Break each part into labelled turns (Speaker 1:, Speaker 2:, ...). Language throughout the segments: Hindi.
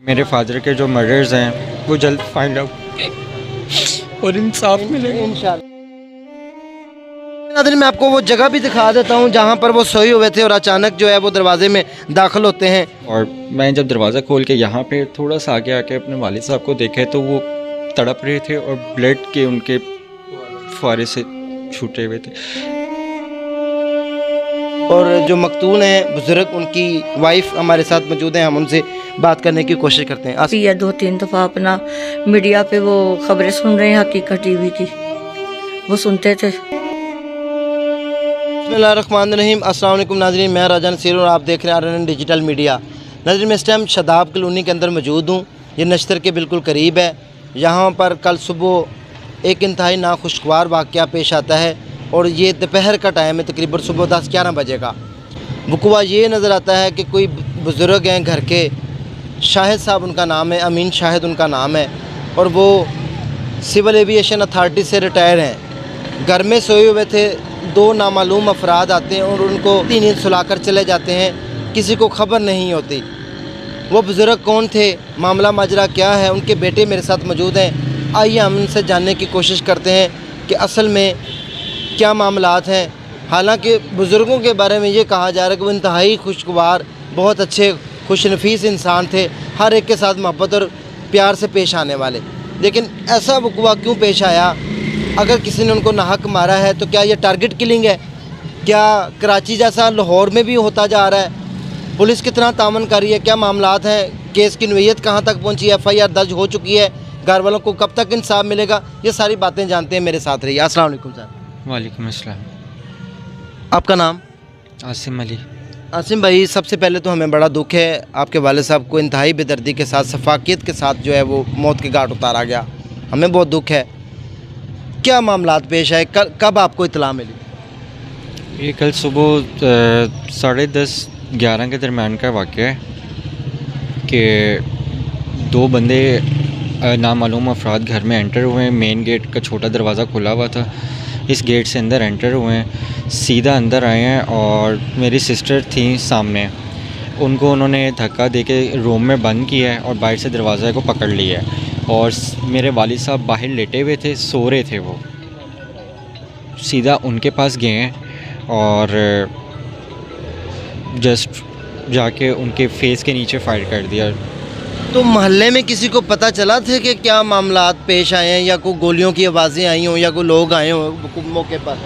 Speaker 1: मेरे फादर के जो मर्डर्स हैं वो जल्द फाइंड आउट और इंसाफ मिलेगा
Speaker 2: इंशाल्लाह। नाज़रीन मैं आपको वो जगह भी दिखा देता हूँ जहाँ पर वो सोए हुए थे और अचानक जो है वो दरवाजे में दाखिल होते हैं।
Speaker 1: और मैं जब दरवाज़ा खोल के यहाँ पे थोड़ा सा आगे आके अपने वालिद साहब को देखे तो वो तड़प रहे थे और ब्लड के उनके फुहारे से छूटे हुए थे।
Speaker 2: और जो मकतूल हैं बुज़ुर्ग उनकी वाइफ हमारे साथ मौजूद हैं, हम उनसे बात करने की कोशिश करते हैं।
Speaker 3: या 2-3 दफ़ा अपना मीडिया पे वो खबरें सुन रहे हैं हकीकत टीवी की, वो सुनते थे।
Speaker 2: बिस्मिल्लाहिर्रहमानिर्रहीम, अस्सलाम वालेकुम नाज़रीन, मैं राजा नसीर और आप देख रहे हैं RNN डिजिटल मीडिया। नाज़रीन मैं इस टाइम शदाब कॉलोनी के अंदर मौजूद हूँ, ये नश्तर के बिल्कुल करीब है। यहाँ पर कल सुबह एक इंतहाई नाखुशगवार वाक़या पेश आता है और ये दोपहर का टाइम है, तकरीबन सुबह 10-11 बजे का। वक़ुआ ये नज़र आता है कि कोई बुज़ुर्ग हैं घर के, शाहिद साहब उनका नाम है, अमीन शाहिद उनका नाम है, और वो सिविल एविएशन अथॉरिटी से रिटायर हैं। घर में सोए हुए थे, 2 नामालूम अफराद आते हैं और उनको नींद सुलाकर चले जाते हैं, किसी को खबर नहीं होती। वो बुज़ुर्ग कौन थे, मामला माजरा क्या है, उनके बेटे मेरे साथ मौजूद हैं। आइए हम उनसे जानने की कोशिश करते हैं कि असल में क्या मामलात हैं। हालांकि बुज़ुर्गों के बारे में ये कहा जा रहा है कि वो इंतहाई खुशगवार, बहुत अच्छे खुशनफीस इंसान थे, हर एक के साथ मोहब्बत और प्यार से पेश आने वाले। लेकिन ऐसा वक़ुआ क्यों पेश आया? अगर किसी ने उनको नाहक मारा है तो क्या ये टारगेट किलिंग है? क्या कराची जैसा लाहौर में भी होता जा रहा है? पुलिस कितना तामन कर रही है? क्या मामलात हैं? केस की नौयत कहाँ तक पहुँची है? FIR दर्ज हो चुकी है? घर वालों को कब तक इंसाफ मिलेगा? ये सारी बातें जानते हैं, मेरे साथ रहिए। अस्सलाम वालेकुम सर।
Speaker 1: वालेकुम अस्सलाम।
Speaker 2: आपका नाम?
Speaker 1: आसिम अली।
Speaker 2: आसिम भाई, सबसे पहले तो हमें बड़ा दुख है, आपके वालिद साहब को इंतहाई बेदर्दी के साथ, शफाकियत के साथ जो है वो मौत के घाट उतारा गया। हमें बहुत दुख है। क्या मामलात पेश आए? कब आपको इत्तला मिली?
Speaker 1: ये कल सुबह 10:30-11 के दरमियान का वाक़या है कि 2 बंदे नामालूम अफराद घर में एंटर हुए हैं। मेन गेट का छोटा दरवाज़ा खुला हुआ था, इस गेट से अंदर एंटर हुए हैं, सीधा अंदर आए हैं और मेरी सिस्टर थी सामने, उनको उन्होंने धक्का देके रूम में बंद किया है और बाहर से दरवाज़े को पकड़ लिया है। और मेरे वालिद साहब बाहर लेटे हुए थे, सो रहे थे, वो सीधा उनके पास गए हैं और जस्ट जाके उनके फेस के नीचे फायर कर दिया।
Speaker 2: तो मोहल्ले में किसी को पता चला था कि क्या मामलात पेश आए हैं, या कोई गोलियों की आवाज़ें आई हों, या कोई लोग आए हों मौके पर?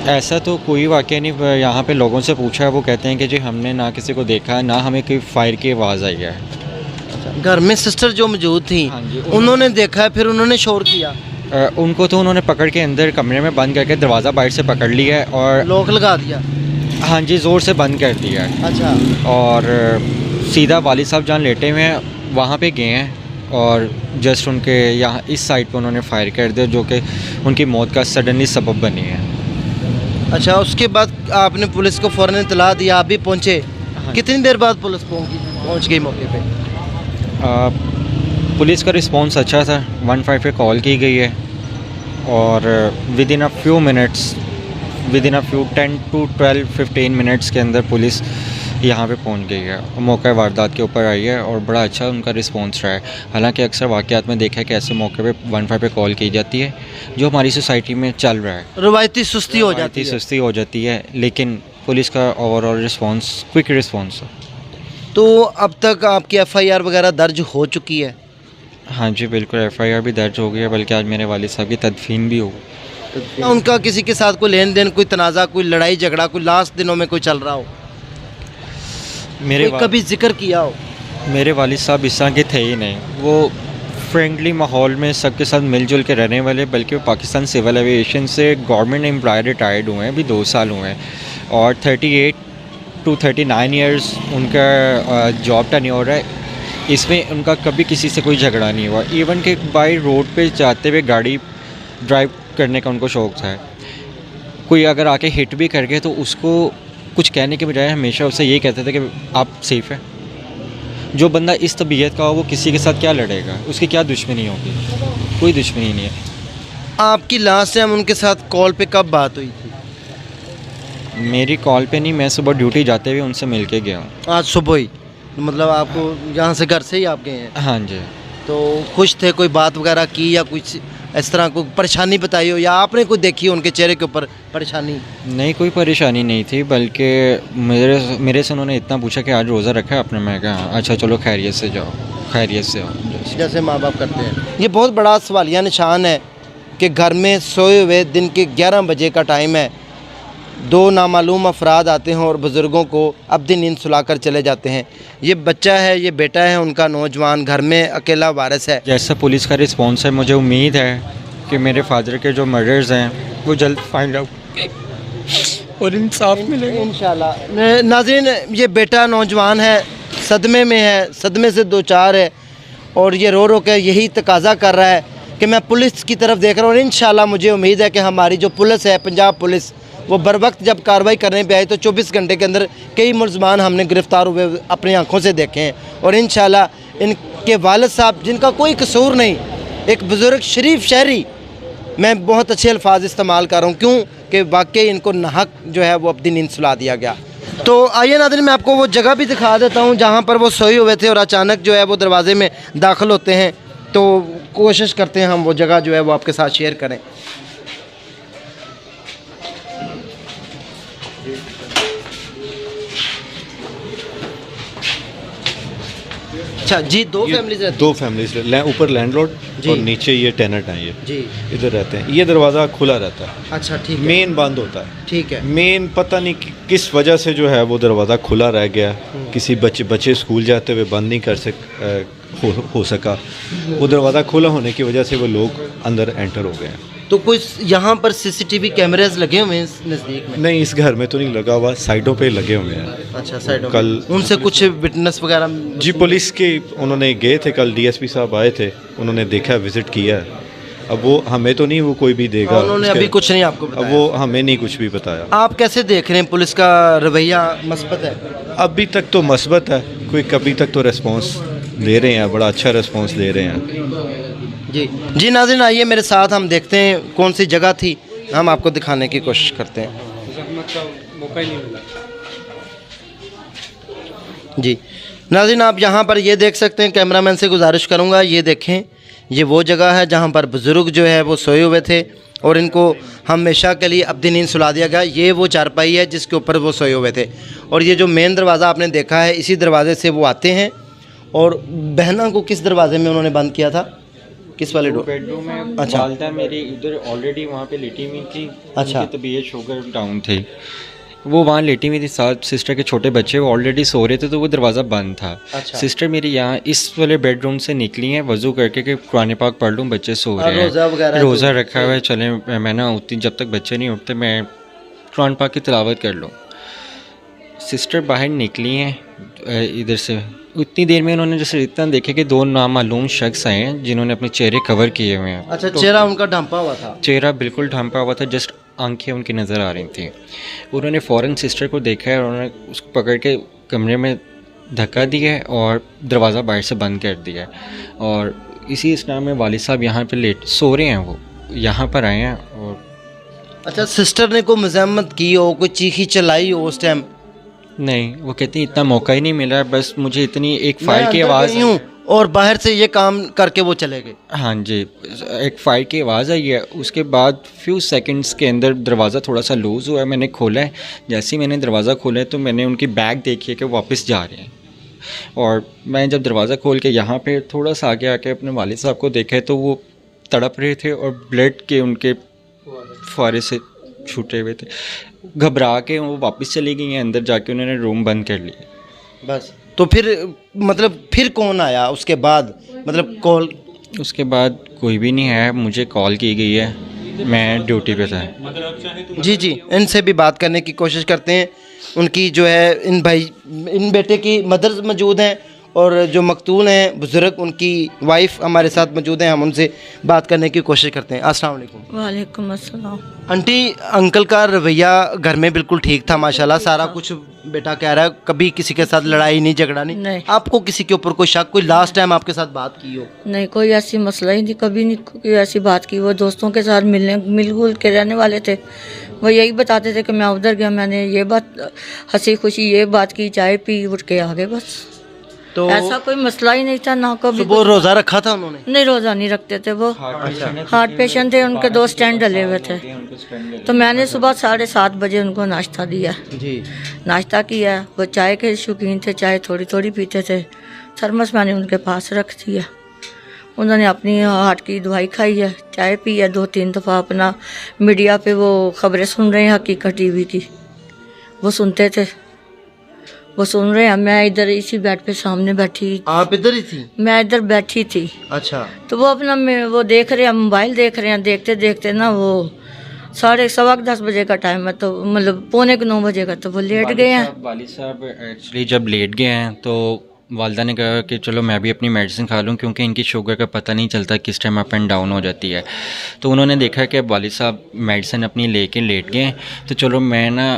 Speaker 1: ऐसा तो कोई वाक़या नहीं। यहाँ पे लोगों से पूछा है, वो कहते हैं कि जी हमने ना किसी को देखा, ना हमें कोई फायर की आवाज़ आई है।
Speaker 2: घर में सिस्टर जो मौजूद थी,
Speaker 1: हाँ जी,
Speaker 2: उन्होंने देखा है, फिर उन्होंने शोर किया?
Speaker 1: उनको तो उन्होंने पकड़ के अंदर कमरे में बंद करके दरवाज़ा बाहर से पकड़ लिया है और
Speaker 2: लॉक लगा दिया?
Speaker 1: हाँ जी, ज़ोर से बंद कर दिया है।
Speaker 2: अच्छा।
Speaker 1: और सीधा वालिद साहब जहाँ लेटे हुए हैं वहाँ पे गए हैं और जस्ट उनके यहाँ इस साइड पे उन्होंने फायर कर दिया, जो कि उनकी मौत का सडनली सबब बनी है।
Speaker 2: अच्छा, उसके बाद आपने पुलिस को फ़ौरन इत्तला दिया, आप भी पहुँचे?
Speaker 1: हाँ।
Speaker 2: कितनी देर बाद पुलिस पहुँच गई मौके पे?
Speaker 1: पुलिस का रिस्पांस अच्छा था, 15 पे कॉल की गई है और with in a few 10 to 12-15 minutes के अंदर पुलिस यहाँ पे पहुँच गई है, मौका वारदात के ऊपर आई है और बड़ा अच्छा उनका रिस्पांस रहा है। हालांकि अक्सर वाक़यात में देखा है कि ऐसे मौके पे 15 पे कॉल की जाती है, जो हमारी सोसाइटी में चल रहा है।
Speaker 2: रवायती सुस्ती हो जाती है,
Speaker 1: लेकिन पुलिस का ओवरऑल रिस्पांस क्विक रिस्पांस है।
Speaker 2: तो अब तक आपकी FIR वगैरह दर्ज हो चुकी है?
Speaker 1: हाँ जी बिल्कुल, FIR भी दर्ज हो गई है, बल्कि आज मेरे वालिद साहब की तदफीन भी हो गई।
Speaker 2: उनका किसी के साथ कोई लेन देन, कोई तनाज़ा, कोई लड़ाई झगड़ा, कोई लास्ट दिनों में कोई चल रहा हो, कभी जिक्र किया हो?
Speaker 1: मेरे वालिद साहब इस तरह के थे ही नहीं। वो फ्रेंडली माहौल में सबके साथ मिलजुल के रहने वाले, बल्कि वो पाकिस्तान सिविल एविएशन से गवर्नमेंट एम्प्लॉय रिटायर्ड हुए हैं, अभी 2 साल हुए हैं और 38 to 39 ईयर्स उनका जॉब टेन्योर है। इसमें उनका कभी किसी से कोई झगड़ा नहीं हुआ। इवन कि बाई रोड पे जाते हुए गाड़ी ड्राइव करने का उनको शौक़ था। कोई अगर आके हिट भी कर गए तो उसको कुछ कहने के बजाय हमेशा उससे ये कहते थे कि आप सेफ़ है। जो बंदा इस तबीयत का हो वो किसी के साथ क्या लड़ेगा, उसकी क्या दुश्मनी होगी? कोई दुश्मनी नहीं है।
Speaker 2: आपकी लास्ट टाइम उनके साथ कॉल पे कब बात हुई थी?
Speaker 1: मेरी कॉल पे नहीं, मैं सुबह ड्यूटी जाते हुए उनसे मिल के गया हूँ।
Speaker 2: आज सुबह ही? मतलब आपको यहाँ से घर से ही आप गए हैं,
Speaker 1: हाँ जी।
Speaker 2: तो खुश थे? कोई बात वगैरह की या कुछ इस तरह कोई परेशानी बताई हो, या आपने कोई देखी हो उनके चेहरे के ऊपर परेशानी?
Speaker 1: नहीं, कोई परेशानी नहीं थी, बल्कि मेरे से उन्होंने इतना पूछा कि आज रोज़ा रखा है आपने? मैं कहा हाँ। अच्छा चलो खैरियत से जाओ, खैरियत से आओ,
Speaker 2: जैसे माँ बाप करते हैं। ये बहुत बड़ा सवालिया निशान है कि घर में सोए हुए दिन के 11 बजे का टाइम है, 2 नामालूम अफराद आते हैं और बुज़ुर्गों को अब्दी नींद सुलाकर चले जाते हैं। ये बच्चा है, ये बेटा है उनका, नौजवान, घर में अकेला वारिस है।
Speaker 1: जैसा पुलिस का रिस्पॉन्स है, मुझे उम्मीद है कि मेरे फादर के जो मर्डर्स हैं वो जल्द फाइंड आउट और इंसाफ मिलेगा
Speaker 2: इंशाल्लाह। नाज़रीन, ये बेटा नौजवान है, सदमे में है, सदमे से 2-4 है, और ये रो रो के यही तकाजा कर रहा है कि मैं पुलिस की तरफ देख रहा हूँ। और इंशाल्लाह मुझे उम्मीद है कि हमारी जो पुलिस है, पंजाब पुलिस, वो बर वक्त जब कार्रवाई करने पे आई तो 24 घंटे के अंदर कई मुलजमान हमने गिरफ़्तार हुए अपनी आंखों से देखे हैं। और इंशाल्लाह इनके वालिद साहब, जिनका कोई कसूर नहीं, एक बुज़ुर्ग शरीफ शहरी, मैं बहुत अच्छे अल्फाज इस्तेमाल कर रहा हूँ, क्यों कि वाकई इनको नाहक जो है वो अपनी नींद सुला दिया गया। तो आइए नाज़रीन, मैं आपको वो जगह भी दिखा देता हूँ जहाँ पर वो सोए हुए थे और अचानक जो है वो दरवाज़े में दाखिल होते हैं। तो कोशिश करते हैं हम वो जगह जो है वो आपके साथ शेयर करें। अच्छा जी, 2 फैमिलीज रहती
Speaker 4: 2 फैमिलीज, ऊपर लैंडलॉर्ड
Speaker 2: जी।
Speaker 4: और नीचे ये टेनेंट हैं, ये
Speaker 2: जी।
Speaker 4: इधर रहते हैं। ये दरवाज़ा खुला रहता है,
Speaker 2: अच्छा ठीक है,
Speaker 4: मेन बंद होता है।
Speaker 2: ठीक है।
Speaker 4: मेन पता नहीं किस वजह से जो है वो दरवाज़ा खुला रह गया, किसी बच्चे स्कूल जाते हुए बंद नहीं हो सका। वो दरवाज़ा खुला होने की वजह से वो लोग अंदर एंटर हो गए हैं।
Speaker 2: तो कोई यहाँ पर सीसीटीवी कैमरेज लगे हुए हैं इस नज़दीक में?
Speaker 4: नहीं, इस घर में तो नहीं लगा हुआ, साइडों पे लगे हुए हैं।
Speaker 2: अच्छा, साइड
Speaker 4: कल
Speaker 2: उनसे कुछ विटनेस वगैरह?
Speaker 4: जी, पुलिस के उन्होंने गए थे, कल डीएसपी साहब आए थे, उन्होंने देखा, विज़िट किया है। अब वो हमें तो नहीं वो कोई भी देगा,
Speaker 2: उन्होंने अभी कुछ नहीं आपको बताया?
Speaker 4: अब वो हमें नहीं कुछ भी बताया।
Speaker 2: आप कैसे देख रहे हैं पुलिस का रवैया मस्बत है?
Speaker 4: अभी तक तो मस्बत है, कोई कभी तक तो रिस्पांस दे रहे हैं, बड़ा अच्छा रिस्पांस दे रहे हैं।
Speaker 2: जी नाज़रीन, आइए मेरे साथ, हम देखते हैं कौन सी जगह थी, हम आपको दिखाने की कोशिश करते हैं। जी नाज़रीन, आप यहाँ पर ये देख सकते हैं, कैमरामैन से गुजारिश करूँगा, ये देखें, ये वो जगह है जहाँ पर बुज़ुर्ग जो है वो सोए हुए थे और इनको हमेशा के लिए अब्दी नींद सुला दिया गया। ये वो चारपाई है जिसके ऊपर वो सोए हुए थे, और ये जो मेन दरवाज़ा आपने देखा है, इसी दरवाजे से वो आते हैं। और बहना को किस दरवाजे में उन्होंने बंद किया था, किस वाले डोर?
Speaker 1: बेडरूम में।
Speaker 2: अच्छा।
Speaker 1: वालदा मेरी इधर ऑलरेडी वहाँ पे लेटी हुई थी।
Speaker 2: अच्छा।
Speaker 1: उनकी तबीयत शुगर डाउन थी, वो वहाँ लेटी हुई थी, साथ सिस्टर के छोटे बच्चे वो ऑलरेडी सो रहे थे, तो वो दरवाज़ा बंद था।
Speaker 2: अच्छा।
Speaker 1: सिस्टर मेरी यहाँ इस वाले बेडरूम से निकली हैं वज़ू करके कि कुरान पाक पढ़ लूँ, बच्चे सो रहे
Speaker 2: रोज़ा वगैरह
Speaker 1: हैं,
Speaker 2: है
Speaker 1: रोज़ा
Speaker 2: तो?
Speaker 1: रखा हुआ है, चले मैं ना उतनी जब तक बच्चे नहीं उठते मैं कुरान पाक की तिलावत कर लूँ। सिस्टर बाहर निकली हैं इधर से, उतनी देर में उन्होंने जैसे इतना देखे कि 2 नामालूम शख्स आए हैं जिन्होंने अपने चेहरे कवर किए हुए हैं।
Speaker 2: अच्छा, चेहरा उनका ढांपा हुआ था?
Speaker 1: चेहरा बिल्कुल ढांपा हुआ था, जस्ट आंखें उनकी नज़र आ रही थी। उन्होंने फ़ौरन सिस्टर को देखा है और उन्होंने उसको पकड़ के कमरे में धक्का दिया है और दरवाज़ा बाहर से बंद कर दिया है। और इसी इस्लाम में वालिद साहब यहाँ पे लेट सो रहे हैं, वो यहाँ पर आए हैं। और
Speaker 2: अच्छा, सिस्टर ने कोई मज़म्मत की हो, कोई चीखी चलाई हो उस टाइम?
Speaker 1: नहीं, वो कहती इतना मौका ही नहीं मिला, बस मुझे इतनी एक फायर की आवाज़
Speaker 2: और बाहर से ये काम करके वो चले गए।
Speaker 1: हाँ जी, एक फायर की आवाज़ आई है, उसके बाद फ्यू सेकंड्स के अंदर दरवाज़ा थोड़ा सा लूज़ हुआ है, मैंने खोला है। जैसे ही मैंने दरवाज़ा खोला है तो मैंने उनकी बैग देखी है कि वापस जा रहे हैं। और मैं जब दरवाज़ा खोल के यहाँ पे थोड़ा सा आगे आके अपने वालिद साहब को देखा है तो वो तड़प रहे थे और ब्लड के उनके फुहारे से छूटे हुए थे। घबरा के वो वापस चली गई हैं, अंदर जाके उन्होंने रूम बंद कर लिया।
Speaker 2: बस तो फिर मतलब फिर कौन आया उसके बाद, मतलब कॉल?
Speaker 1: उसके बाद कोई भी नहीं है, मुझे कॉल की गई है, मैं ड्यूटी पे था।
Speaker 2: जी जी, इनसे भी बात करने की कोशिश करते हैं। उनकी जो है इन बेटे की मदर मौजूद हैं और जो मकतूल हैं बुज़ुर्ग, उनकी वाइफ हमारे साथ मौजूद हैं, हम उनसे बात करने की कोशिश करते हैं। अस्सलाम वालेकुम।
Speaker 3: वालेकुम अस्सलाम।
Speaker 2: आंटी, अंकल का रवैया घर में बिल्कुल ठीक था माशाल्लाह, सारा कुछ बेटा कह रहा है, कभी किसी के साथ लड़ाई नहीं, झगड़ा नहीं। आपको किसी के ऊपर कोई शक, कोई लास्ट टाइम आपके साथ बात की हो? नहीं,
Speaker 3: कोई ऐसी मसला ही नहीं, कभी नहीं कोई ऐसी बात की। वो दोस्तों के साथ मिलजुल के रहने वाले थे। वो यही बताते थे कि मैं उधर गया, मैंने ये बात हंसी खुशी ये बात की, चाय पी, उठ के आ गए बस।
Speaker 2: तो
Speaker 3: ऐसा कोई मसला ही नहीं था, ना कभी
Speaker 2: सुबह रोज़ा रखा था उन्होंने?
Speaker 3: नहीं, रोज़ा नहीं रखते थे वो। हार्ट पेशेंट थे, उनके 2 स्टेंट डले हुए थे। तो मैंने सुबह 7:30 बजे उनको नाश्ता दिया,
Speaker 2: जी।
Speaker 3: नाश्ता किया। वो चाय के शौकीन थे, चाय थोड़ी थोड़ी पीते थे। थर्मस मैंने उनके पास रख दिया। उन्होंने अपनी हार्ट की दवाई खाई है, चाय पी है। 2-3 दफ़ा अपना मीडिया पे वो खबरें सुन रहे हैं, हकीकत टीवी की वो सुनते थे, वो सुन रहे हैं। मैं इधर इसी बेड पे सामने बैठी,
Speaker 2: आप इधर ही थी?
Speaker 3: मैं इधर बैठी थी।
Speaker 2: अच्छा।
Speaker 3: तो वो अपना वो देख रहे हैं, मोबाइल देख रहे हैं। देखते देखते ना वो 10:15 बजे का टाइम है, तो मतलब 8:45-9 बजे का, तो वो लेट गए हैं।
Speaker 1: वालिद साहब एक्चुअली जब लेट गए हैं तो वालदा ने कहा कि चलो मैं भी अपनी मेडिसिन खा लूं, क्योंकि इनकी शुगर का पता नहीं चलता किस टाइम अप एंड डाउन हो जाती है। तो उन्होंने देखा कि वालिद साहब मेडिसिन अपनी लेके लेट गए, तो चलो मैं ना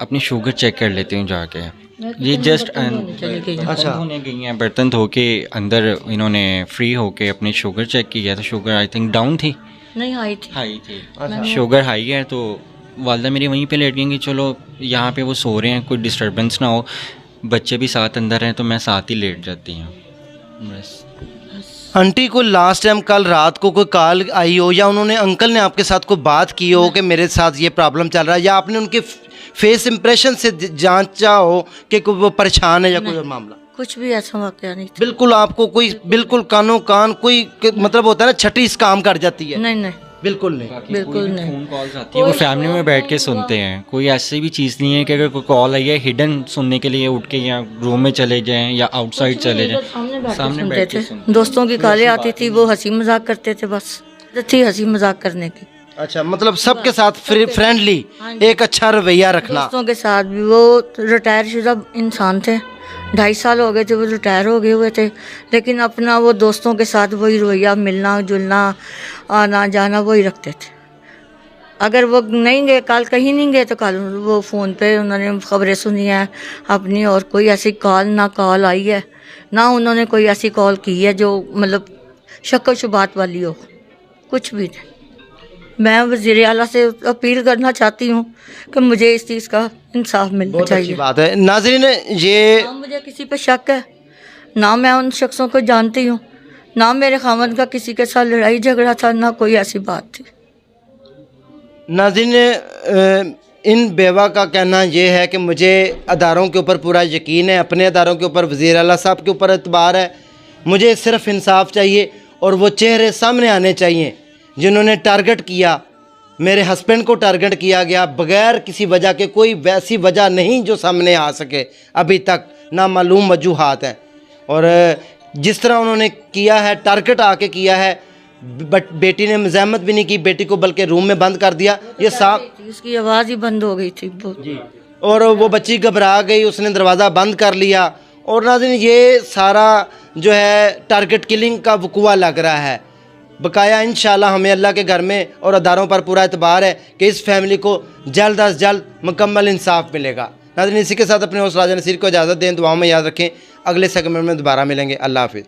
Speaker 1: अपनी शुगर चेक कर लेती हूँ जाके। ये जस्ट
Speaker 2: अच्छा।
Speaker 1: होने गई हैं, बर्तन धो के अंदर इन्होंने फ्री होके अपनी शुगर चेक किया, तो शुगर आई थिंक डाउन थी,
Speaker 3: नहीं आई थी,
Speaker 1: हाई थी। शुगर हाई है, तो वालदा मेरी वहीं पे लेट गई कि चलो यहाँ पे वो सो रहे हैं, कोई डिस्टर्बेंस ना हो, बच्चे भी साथ अंदर हैं, तो मैं साथ ही लेट जाती हूँ बस।
Speaker 2: आंटी को लास्ट टाइम कल रात को कोई कॉल आई हो, या उन्होंने अंकल ने आपके साथ कोई बात की हो कि मेरे साथ ये प्रॉब्लम चल रहा है, या आपने उनके फेस इंप्रेशन से जांचा हो कि कोई वो परेशान है या कोई और मामला?
Speaker 3: कुछ भी ऐसा वाकया नहीं था।
Speaker 2: बिल्कुल आपको कोई बिल्कुल कानो कान कोई मतलब होता है ना, छठी इस काम कर जाती है?
Speaker 3: नहीं नहीं,
Speaker 2: बिल्कुल नहीं।
Speaker 3: बिल्कुल नहीं।
Speaker 1: फ़ोन कॉल्स आती है वो फैमिली में बैठ के सुनते हैं, कोई ऐसी भी चीज़ नहीं है कि अगर कोई कॉल आई है हिडन सुनने के लिए उठ के या रूम में चले जाएं या आउटसाइड चले जाएं, सामने बैठ के सुनते हैं।
Speaker 3: दोस्तों की कॉलें आती थी, वो हंसी मजाक करते थे, बस थी हंसी मजाक करने की।
Speaker 2: अच्छा, मतलब सबके साथ फ्रेंडली एक अच्छा रवैया रखना।
Speaker 3: दोस्तों के साथ भी वो रिटायर शुदा इंसान थे, 2.5 साल हो गए थे वो रिटायर हो गए हुए थे, लेकिन अपना वो दोस्तों के साथ वही रवैया, मिलना जुलना, आना जाना वही रखते थे। अगर वो नहीं गए, कल कहीं नहीं गए, तो कल वो फ़ोन पे उन्होंने खबरें सुनी हैं अपनी, और कोई ऐसी कॉल आई है ना उन्होंने कोई ऐसी कॉल की है जो मतलब शक शुबात वाली हो, कुछ भी नहीं। मैं वज़ीर आला से अपील करना चाहती हूँ कि मुझे इस चीज़ का इंसाफ मिलना
Speaker 2: बहुत अच्छी
Speaker 3: चाहिए।
Speaker 2: बात है। नाज़रीन, ये
Speaker 3: ना मुझे किसी पे शक है, ना मैं उन शख्सों को जानती हूँ, ना मेरे खामद का किसी के साथ लड़ाई झगड़ा था, ना कोई ऐसी बात थी।
Speaker 2: नाज़रीन, इन बेवा का कहना ये है कि मुझे अदारों के ऊपर पूरा यकीन है, अपने अदारों के ऊपर, वज़ीर आला साहब के ऊपर एतबार है। मुझे सिर्फ इंसाफ चाहिए, और वो चेहरे सामने आने चाहिए जिन्होंने टारगेट किया। मेरे हस्बैंड को टारगेट किया गया बग़ैर किसी वजह के, कोई वैसी वजह नहीं जो सामने आ सके, अभी तक नामालूम वजूहात हैं। और जिस तरह उन्होंने किया है, टारगेट आके किया है, बट बेटी ने मज़ाहमत भी नहीं की, बेटी को बल्कि रूम में बंद कर दिया। ये साफ,
Speaker 3: उसकी आवाज़ ही बंद हो गई थी
Speaker 2: जी, और वो बच्ची घबरा गई, उसने दरवाज़ा बंद कर लिया। और नाज़रीन, ये सारा जो है टारगेट किलिंग का वक़ुआ लग रहा है। बकाया इंशाल्लाह हमें अल्लाह के घर में और अदारों पर पूरा एतबार है कि इस फैमिली को जल्द अज जल्द मुकम्मल इंसाफ मिलेगा। नाज़रीन, इसी के साथ अपने होस्ट राजा नसीर को इजाज़त दें, दुआओं में याद रखें। अगले सेगमेंट में दोबारा मिलेंगे। अल्लाह हाफ़िज़।